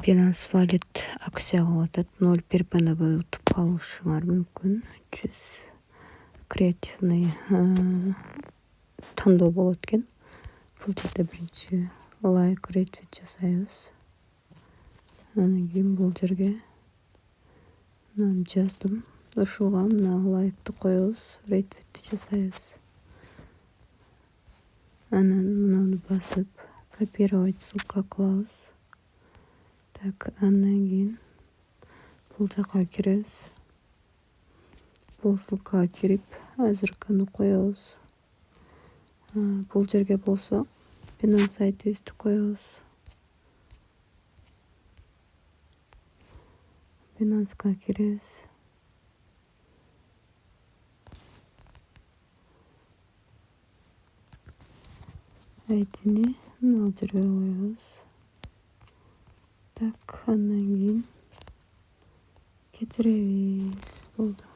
Binance Wallet акция кылып атат. 0,1 BNB утуп калышыңар мүмкүн. 100 креативный тандоо болот экен. Бул жерде биринчи лайк, ретвит жасайбыз. Анан кийин бул жерге мынаны жаздым. Ушуга мына лайкты коебуз, ретвитти жасайбыз. Анан мынаны басып копировать ссылка кылабыз. Так, андан кийин бул жака киребиз. Бул ссылкага кирип, азыркыны коебуз. Бул жерге болсо Binance сайтыбызды коебуз. Binance'га киребиз. Айдини мына жерге коебуз. Так, андан кийин кетиребиз. Болду.